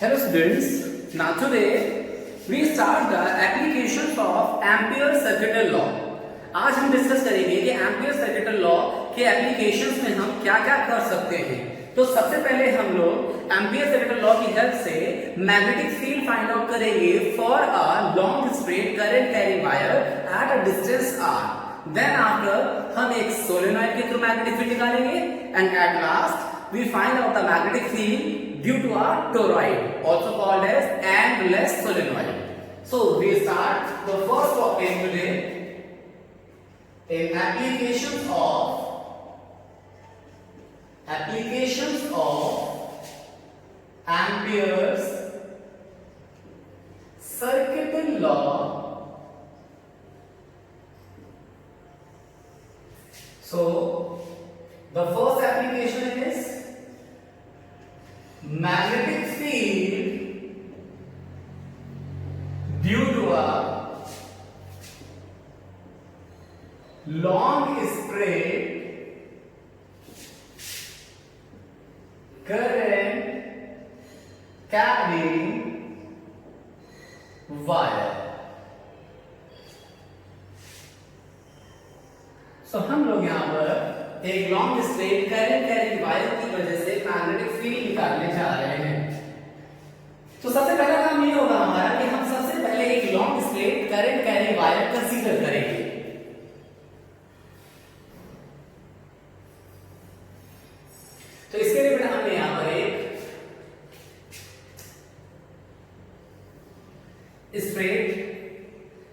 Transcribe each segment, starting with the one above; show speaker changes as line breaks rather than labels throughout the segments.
Hello students, now today we start the applications of Ampere circuital law. आज हम discuss करेंगे कि ampere circuital law के applications में हम क्या क्या कर सकते हैं। तो सबसे पहले हम लोग एम्पियर सर्किटल लॉ की हेल्प से मैग्नेटिक फील्ड फाइंड आउट करेंगे for a long straight current carrying wire at a distance r। Then after हम एक सोलेनॉइड के थ्रू मैग्नेटिक फील्ड निकालेंगे and at last we find out the magnetic field due to a toroid, also called as endless solenoid. So we start the first topic today in applications of Ampere's circuital law. So the first application is magnetic field due to a long straight current carrying wire. So हम लोग यहां पर एक long straight current carrying wire की वजह से magnetic field निकालने जा रहे हैं। तो सबसे पहला काम ये होगा हमारा कि हम सबसे पहले एक long straight current carrying wire consider करेंगे। तो इसके लिए हमने यहां पर एक स्ट्रेट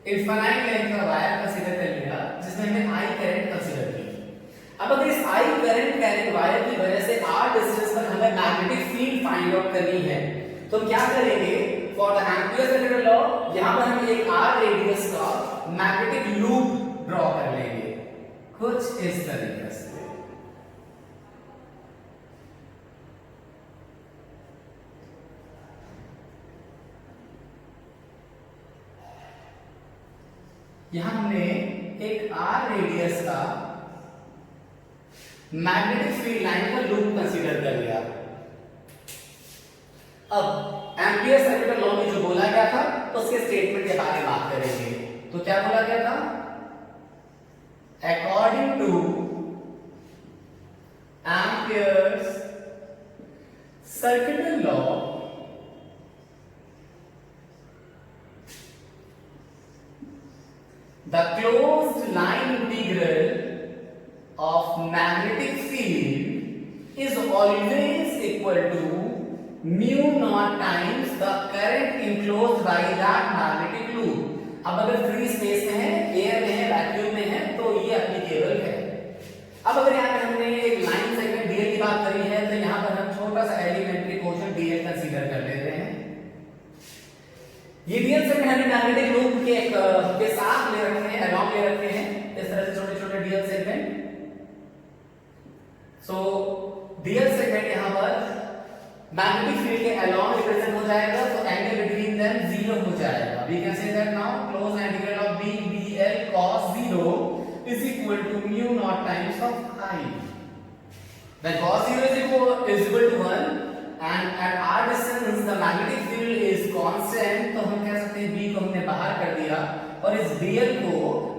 इनफाइनाइट लेंथ का वायर कंसीडर कर लिया जिसमें हमने आई करंट कंसीडर की। अब अगर इस आई करंट कैरिंग वायर की वजह से r डिस्टेंस पर हमें मैग्नेटिक फील्ड फाइंड आउट करनी है तो हम क्या करेंगे for the Ampere circuital law यहां पर हम एक r रेडियस का मैग्नेटिक लूप ड्रॉ कर लेंगे कुछ इस तरीके से। यहां हमने एक r रेडियस का मैग्नेटिक फील्ड लाइन का लूप कंसीडर कर लिया। अब एम्पियर सर्किटल लॉ में जो बोला गया था उसके स्टेटमेंट के बारे में बात करेंगे। तो क्या बोला गया था? According to Ampere's circuital law the closed line integral of magnetic field is always equal to mu naught times the current enclosed by that magnetic loop. अब अगर फ्री स्पेस में है, एयर में है, वैक्यूम में है तो ये एप्लीकेबल है। अब अगर यहाँ पे हमने एक लाइन सेगमेंट डीएल की बात करी है तो यहाँ पर हम छोटा सा एलिमेंट्री पोर्शन डीएल कंसीडर कर लेते हैं। ये डीएल सेगमेंट हमने मैग्नेटिक लूप के साथ ले रखे हैं, अलोंग ले रखे हैं, इस तरह से छोटे-छोटे DL segment. So DL segment यहां पर मैग्नेटिक फील्ड के अलोंग रिप्रेजेंट हो जाएगा तो एंगल बिटवीन देम 0 हो जाएगा। We can say that now close integral of b bl cos 0 is equal to mu naught times of I. When cos 0 is equal to 1 and at r distance the magnetic field is constant तो हम कह सकते हैं b को हमने बाहर कर दिया और इस bl को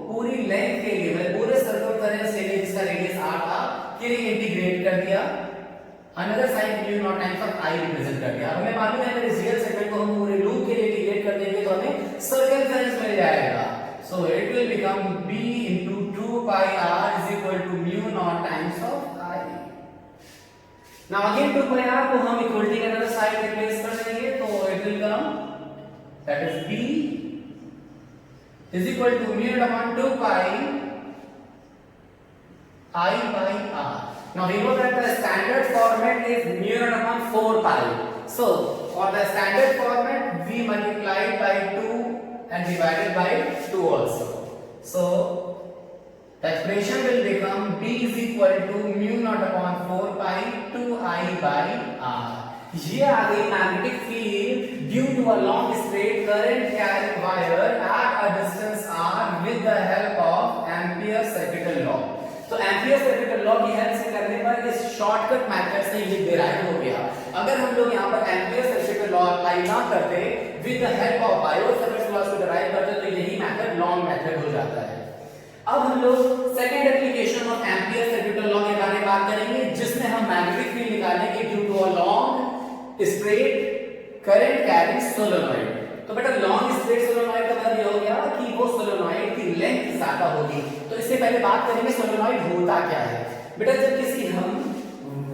पूरी लेंथ के लिए पूरे सर्कल करंट के लिए जिसका रेडियस r था के लिए इंटीग्रेट कर दिया। Another side mu naught times of I represent कर दिया। हमें मालूम है अगर इस रियल सेगमेंट को हम पूरे लूप के लिए इंटीग्रेट कर देंगे तो हमें सर्कल करंट मिल जाएगा। So it will become b into 2 pi r is equal to mu naught times of I. Now again 2 pi r को हम इक्वलिटी के अंदर साइड रिप्लेस कर देंगे तो it will come that is b is equal to mu naught upon 2 pi I by r. Now we know that the standard format is mu naught upon 4 pi. So for the standard format we multiply by 2 and divided by 2 also. So the expression will become b is equal to mu naught upon 4 pi 2I by r. ये आ गई magnetic field due to a long straight current carrying wire at a distance r with the help of Ampere circuital law. तो Ampere circuital law की help से करने पर इस shortcut method से ये डिराइव हो गया। अगर हम लोग यहाँ पर ampere circuital law law apply ना करते, with the help of bio-Savart's law को डिराइव करते, तो यही मेथड लॉन्ग मेथड हो जाता है। अब हम लोग second application of Ampere circuital law के बारे में बात करेंगे, जिसमें हम मैग्नेटिक फील्ड निकालेंगे due to a long straight current carrying solenoid. तो बेटा लॉन्ग स्ट्रेट सोलेनॉइड का मतलब ये हो गया कि वो सोलेनॉइड की लेंथ ज्यादा होगी। तो इससे पहले बात करेंगे सोलेनॉइड होता क्या है। बेटा जब किसी हम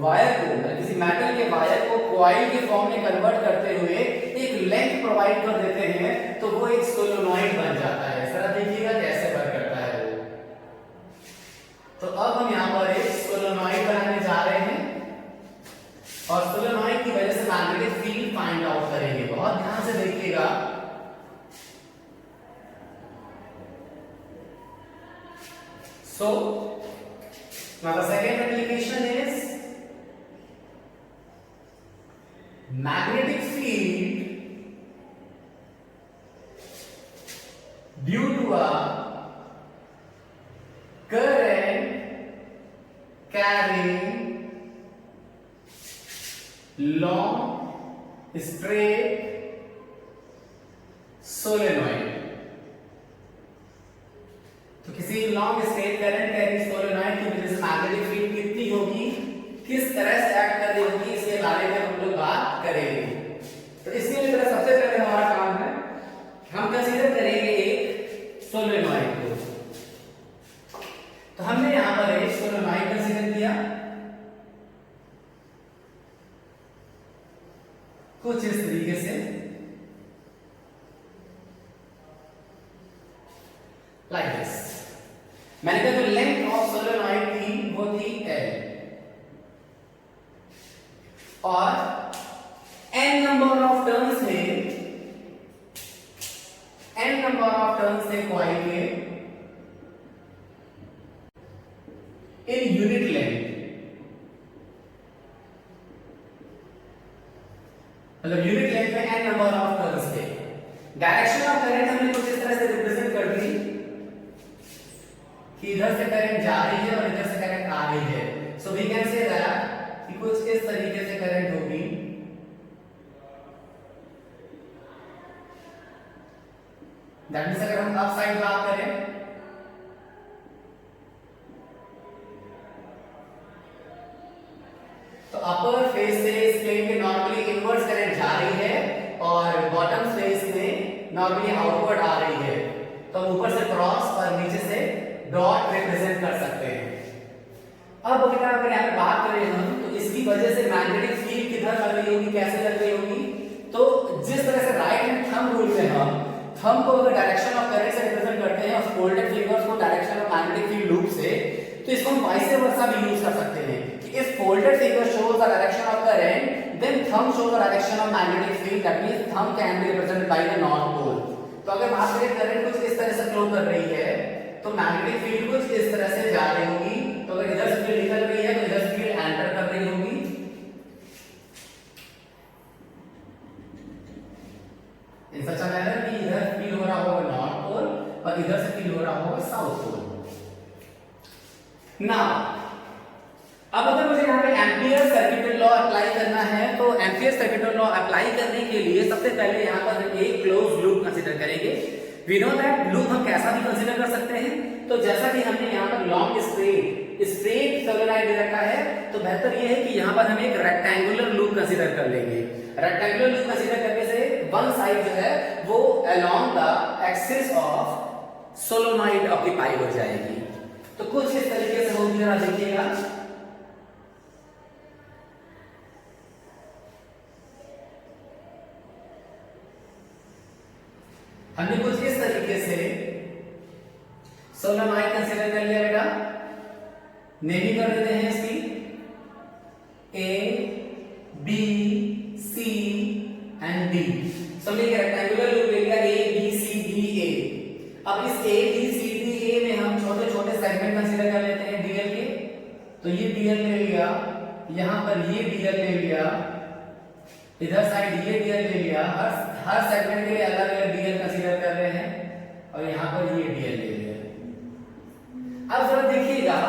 वायर को, किसी मेटल के वायर को कॉइल के फॉर्म में कन्वर्ट करते हुए एक लेंथ प्रोवाइड कर देते हैं, तो वो एक सोलेनॉइड बन जाता है। जरा देखिएगा कैसे वर्क करता है वो। तो अब हम यहां पर एक सोलेनॉइड बनाने जा रहे हैं और सोलेनॉइड की वजह से मैग्नेटिक फील्ड फाइंड आउट करेंगे। बहुत ध्यान से देखिएगा। So now the second application is magnetic field due to a current carrying long straight solenoid। तो किसी long straight current carrying solenoid की वजह से मैग्नेटिक फील्ड कितनी होगी, किस तरह से एक्ट कर रही होगी, इसके बारे में हम लोग बात करेंगे। तो इसके लिए सबसे पहले हमारा काम है, हम कंसीडर करेंगे एक सोलेनॉइड को। तो हमने यहां पर एक सोलेनॉइड कंसीडर किया कुछ इस तरीके से, लाइक दिस। मैंने कहा जो लेंथ ऑफ सोलेनॉइड थी वो थी L, और n नंबर ऑफ टर्न्स थे कॉइल के इन यूनिट लेंथ, मतलब यूनिट लेंथ में n नंबर ऑफ टर्न्स थे। डायरेक्शन ऑफ करंट हमने कुछ इस तरह से रिप्रेजेंट कर दी कि इधर से करंट जा रही है और इधर से करंट आ रही है। So we can say that कि कुछ इस तरीके से करंट होगी। दैट मींस अगर हम अप साइड बात करें तो अपर फेस से इस प्लेन के नॉर्मली इनवर्स करंट जा रही है और बॉटम फेस में नॉर्मली आउटवर्ड आ रही है। तो ऊपर से क्रॉस और नीचे से डॉट रिप्रेजेंट कर सकते हैं। अब बेटा अगर यहाँ पे बात करें हम, तो इसकी वजह से मैग्नेटिक फील्ड किधर लग रही होगी, कैसे लग रही होगी। तो जिस तरह से राइट हैंड थंब रूल में हम थंब को अगर डायरेक्शन ऑफ करंट से रिप्रेजेंट करते हैं और फोल्डेड फिंगर्स को direction of magnetic field loop से, तो इसको हम वाइस वर्सा भी यूज कर सकते हैं कि if folded finger shows the direction of current then thumb shows the direction of magnetic field, that means thumb can be represented by the north pole. तो अगर बात करें करंट कुछ इस तरह से फ्लो कर रही है तो मैग्नेटिक फील्ड कुछ इस तरह से जा रही होगी। तो अगर इधर से फील्ड निकल रही है तो इधर से फील्ड एंटर कर रही होगी, इन सच अ मैनर कि इधर फील्ड हो रहा होगा नॉर्थ पोल और इधर से फील्ड हो रहा होगा साउथ पोल। नाउ अब अगर मुझे यहाँ पे एम्पियर सर्किटल लॉ अप्लाई करना है, तो एम्पियर सर्किटल लॉ अप्लाई करने के लिए सबसे पहले यहाँ पर हम एक क्लोज लूप कंसीडर करेंगे। वी नो दैट लूप हम कैसा भी कंसीडर कर सकते हैं। तो जैसा कि हमने यहाँ पर लॉन्ग स्ट्रेट सोलेनॉइड दे रखा है, तो बेहतर यह है कि यहाँ पर हम एक रेक्टेंगुलर लूप कंसीडर कर लेंगे। रेक्टेंगुलर लूप कंसीडर करने से वन साइड जो है वो along the axis of solenoid occupy हो जाएगी। तो कुछ इस तरीके से होगी, जरा देखिएगा। हमने कुछ इस तरीके से सोलेनॉइड कंसीडर कर लिया बेटा। नेमी कर देते हैं इसकी A, B, C and D। समझिए रेक्टेंगुलर लूप ले लिया A, B, C, D, A। अब इस A, B, C, D, A में हम छोटे छोटे सेगमेंट कंसीडर कर लेते हैं DL के। तो ये DL ले लिया, यहां पर ये DL ले लिया, इधर साइड ये DL ले लिया। हर सेगमेंट के लिए अलग अलग DL कंसीडर कर रहे हैं और यहां पर ये DL ले लिया। अब जरा देखिएगा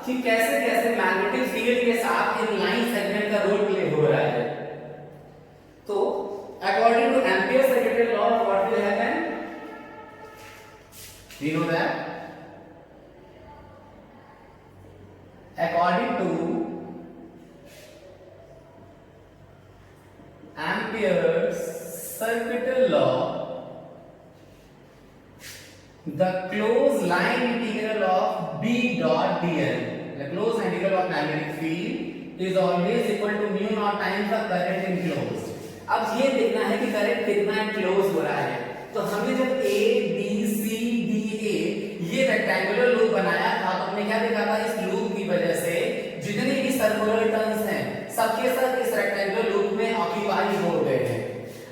कि कैसे कैसे मैग्नेटिक फील्ड के साथ इन लाइन सेगमेंट का रोल प्ले हो रहा है। तो अगर Ampere's circuital law, the closed line integral of B dot dl, the closed integral of magnetic field is always equal to mu naught times the current enclosed. अब ये देखना है कि करंट कितना एनक्लोज हो रहा है, तो हमने जब A B C D A ये रेक्टेंगुलर लूप बनाया था तो हमने क्या देखा था, इस लूप की वजह से जितने भी सर्कुलर टर्न्स हैं सबके सब इस रेक्टेंगुलर लूप में ऑक्यूपाई हो गए हैं।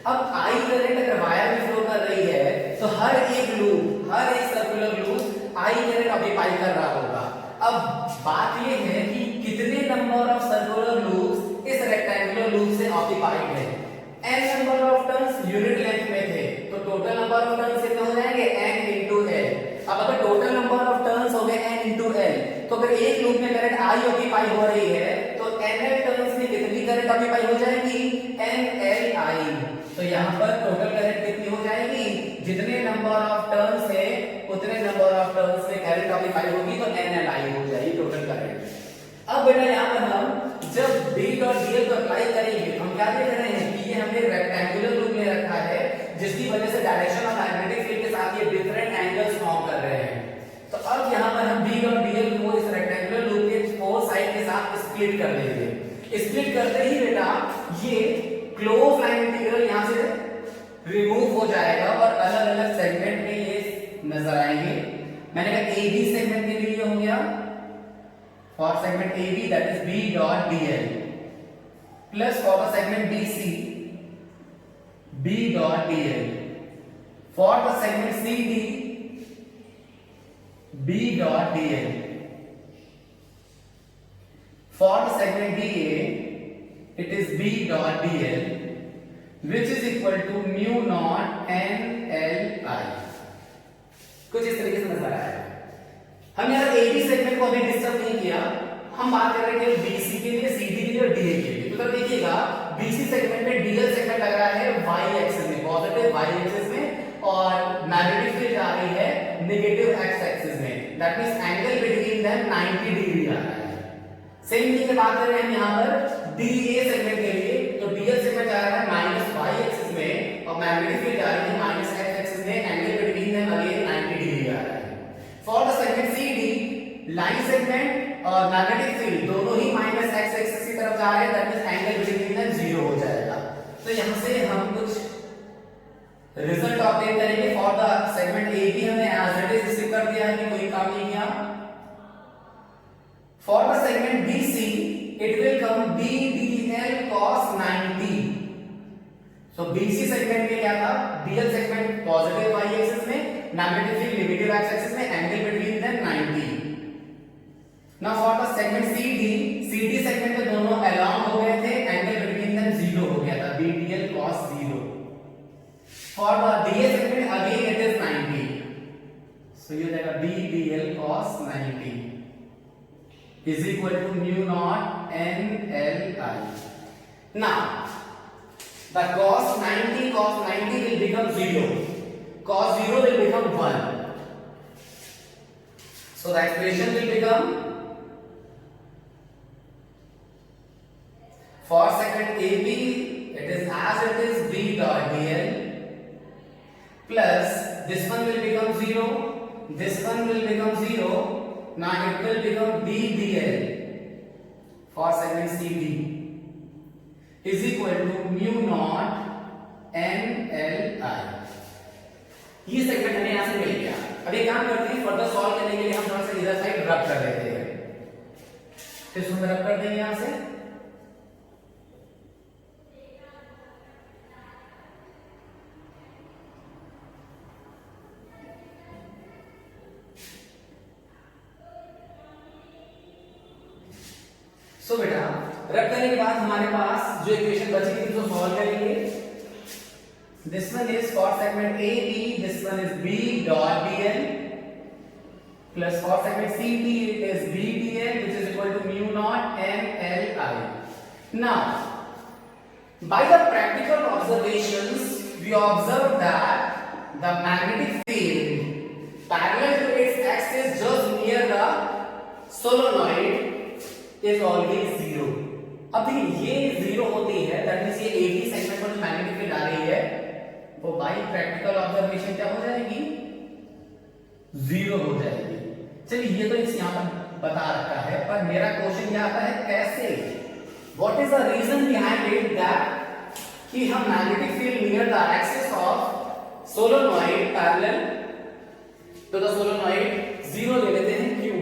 अब आई करंट अगर वायर में फ्लो कर रही है तो हर एक लूप, हर एक circular loop I current occupy कर रहा होगा। अब बात ये है कि कितने नंबर ऑफ सर्कुलर लूप्स इस रेक्टेंगुलर लूप से ऑक्यूपाइड है। n number of turns unit length में थे तो टोटल नंबर ऑफ टर्न्स कितने हो जाएंगे, n into l। अब अगर टोटल नंबर ऑफ टर्न्स हो गए n into l, तो अगर एक लूप में करंट i ऑक्यूपाई हो रही है तो nl टर्न्स में कितनी करंट ऑक्यूपाई हो जाएगी, nli। तो यहाँ पर टोटल करंट कितनी हो जाएगी, जितने नंबर ऑफ टर्न्स है उतने नंबर ऑफ टर्न्स में करंट ऑक्यूपाई होगी तो nli हो जाएगी टोटल करंट। अब बेटा यहाँ पर हम जब B डॉट dl को अप्लाई करेंगे हम क्या देख रहे हैं कि ये हमने रेक्टेंगुलर लूप ले रखा है जिसकी वजह से डायरेक्शन ऑफ मैग्नेटिक फील्ड के साथ ये डिफरेंट एंगल्स फॉर्म कर रहे हैं। तो अब यहाँ पर हम B डॉट dl को इस रेक्टेंगुलर लूप के फोर साइड के साथ स्प्लिट कर देंगे। स्प्लिट करते ही बेटा ये क्लोज लाइन इंटीग्रल यहाँ से रिमूव हो जाएगा और अलग अलग सेगमेंट में ये नजर आएंगे। मैंने कहा AB सेगमेंट के लिए हो गया, for segment AB that is B dot dl, plus for the segment BC B dot dl, for the segment CD B dot dl, for the segment DA it is B dot dl, which is equal to mu naught n l I। कुछ इस तरीके से नजर आया। हम यहाँ AB segment को अभी डिस्टर्ब नहीं किया, हम बात कर रहे हैं BC के लिए, CD के लिए और DA के लिए। तो देखिएगा BC सेगमेंट में DL सेगमेंट लग रहा है y एक्सिस में, पॉजिटिव y एक्सिस में, और मैग्नेटिक फील्ड जा रही है नेगेटिव x एक्सिस में। That means angle between them 90 degree आ रहा है। सेम चीज की बात कर रहे हैं यहाँ पर DA सेगमेंट के लिए, तो DL सेगमेंट जा रहा है y एक्सिस में और मैग्नेटिक फील्ड जा रही है x एक्सिस में, angle between them again 90 degree आ रहा है। For the segment CD, line segment और मैग्नेटिक फील्ड दोनों ही माइनस x एक्सिस की तरफ जा रहे हैं, that means angle between them 0 हो जाएगा। तो यहां से हम कुछ रिजल्ट ऑब्टेन करेंगे। फॉर द सेगमेंट AB हमने एज इट इज स्टिक कर दिया है कि कोई काम नहीं किया। For the segment BC it will come B dl cos 90। So BC segment में क्या था, DL segment positive y axis में, magnetic field negative x axis में, angle between them 90। Now for the segment CD segment में दोनों along हो गए थे, एंगल बिटवीन देम 0 हो गया था, B dl cos 0। For the DA segment again it is 90, so ये जाएगा B dl cos 90 is equal to mu naught n l I। Now the cos 90 will become 0, cos 0 will become 1, so the expression will become, for segment AB it is as it is B dot dl, plus this one will become 0, this one will become 0, now it will become B dl for segment CD is equal to mu naught n l I। ये segment हमें यहां से मिल गया। अब एक काम करते हैं, फर्दर सॉल्व करने के लिए हम थोड़ा सा इधर साइड रब कर देते हैं, तो इसको रब कर देंगे यहां से। सो बेटा रब करने के बाद हमारे पास जो इक्वेशन बची थी उसको सॉल्व करेंगे। This one is for segment AB, this one is B dot dl, plus for segment CD it is B dl, which is equal to mu naught n l I। Now, by the practical observations, we observe that the magnetic field parallel to its axis just near the solenoid is always 0। अब देखिए ये 0 होती है, that means ये AB segment पर तो by practical observation क्या हो जाएगी, 0 हो जाएगी। चलिए ये तो इस यहाँ पर बता रखा है, पर मेरा क्वेश्चन क्या आता है कैसे, what is the reason behind it that कि हम magnetic field near the axis of solenoid parallel to the solenoid 0 ले लेते हैं, क्यों?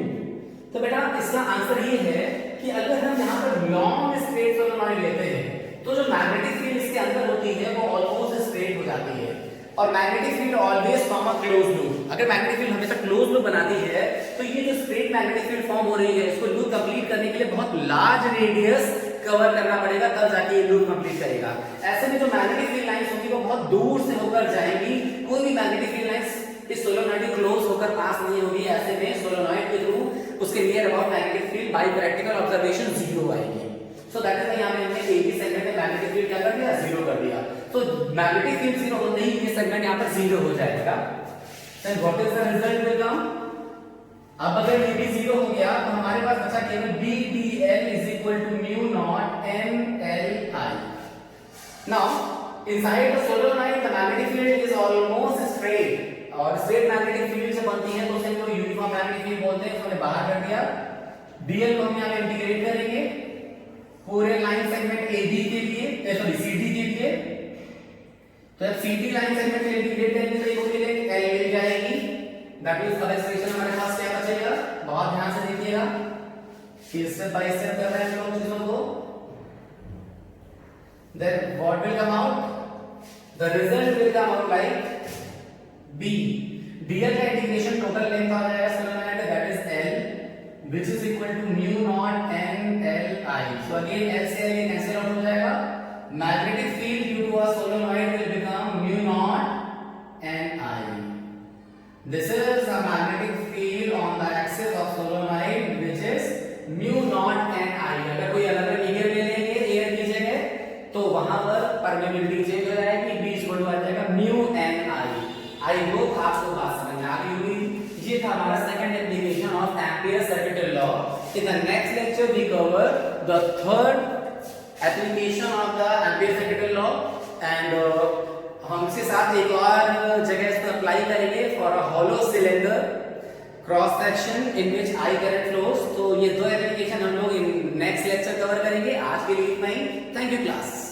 तो बेटा इसका आंसर ये है कि अगर हम यहाँ पर लॉन्ग स्ट्रेट सोलेनॉइड लेते हैं तो जो मैग्नेटिक फील्ड इसके अंदर होती है वो ऑलमोस्ट स्ट्रेट हो जाती है, और magnetic field always form a close loop. अगर मैग्नेटिक फील्ड हमेशा क्लोज लूप बनाती है तो ये जो स्ट्रेट मैग्नेटिक फील्ड फॉर्म हो रही है इसको लूप कंप्लीट करने के लिए बहुत लार्ज रेडियस कवर करना पड़ेगा, तब जाके ये लूप कंप्लीट करेगा। ऐसे में जो मैग्नेटिक फील्ड लाइंस होंगी वो बहुत दूर से होकर जाएंगी, कोई भी मैग्नेटिक फील्ड लाइंस इस सोलेनॉइड क्लोज होकर पास नहीं होगी। ऐसे में सोलेनॉइड के थ्रू उसके near about magnetic field by practical observation 0 आएगी। सो दैट इज यहां पे हमने एक ही सेगमेंट में मैग्नेटिक फील्ड क्या कर दिया, 0 कर दिया। तो मैग्नेटिक फील्ड 0 होते ही ये सेगमेंट यहां पर 0 हो जाएगा। Then what is the result will come, अब अगर ये भी 0 हो गया तो हमारे पास बचा केवल BDL is equal to mu naught MLI। Now inside the solenoid the magnetic field is almost straight, और स्ट्रेट मैग्नेटिक फील्ड से बनती है तो उसे हम लोग यूनिफॉर्म मैग्नेटिक फील्ड बोलते हैं। हमने बाहर कर दिया, DL को हम यहां पे इंटीग्रेट करेंगे पूरे लाइन सेगमेंट AB के लिए, सॉरी CD के लिए। तो जब CD लाइन सेगमेंट में इंटीग्रेट करेंगे तो ये हो जाएगा L मिल जाएगी। दैट मींस अब एक्सप्रेशन हमारे पास क्या बचेगा, बहुत ध्यान से देखिएगा कि स्टेप बाय स्टेप कर रहे हैं हम लोग चीजों को। Then what will come out, the result will come out like B। DL का इंटीग्रेशन टोटल लेंथ आ जाएगा solenoid that is L which is equal to mu naught MLI। So again L से L कैंसिल आउट हो जाएगा, magnetic field due to a solenoid will become mu naught NI। This is a magnetic field on the axis of solenoid which is mu naught NI। अगर कोई अलग area ले लेंगे air की जगह तो वहां पर परमेबिलिटी चेंज हो जाएगी, b इक्वल टू आ जाएगा mu NI। आई होप आपको बात समझ में आ गई होगी। ये था हमारा second application of Ampere circuital law. In the next lecture we cover the third application of the Ampere circuital law, and हम इसके साथ एक और जगह इसको अप्लाई करेंगे for a hollow cylinder cross section in which I current flows. तो ये दो एप्लीकेशन हम लोग इन नेक्स्ट लेक्चर कवर करेंगे। आज के लिए इतना ही। Thank you class.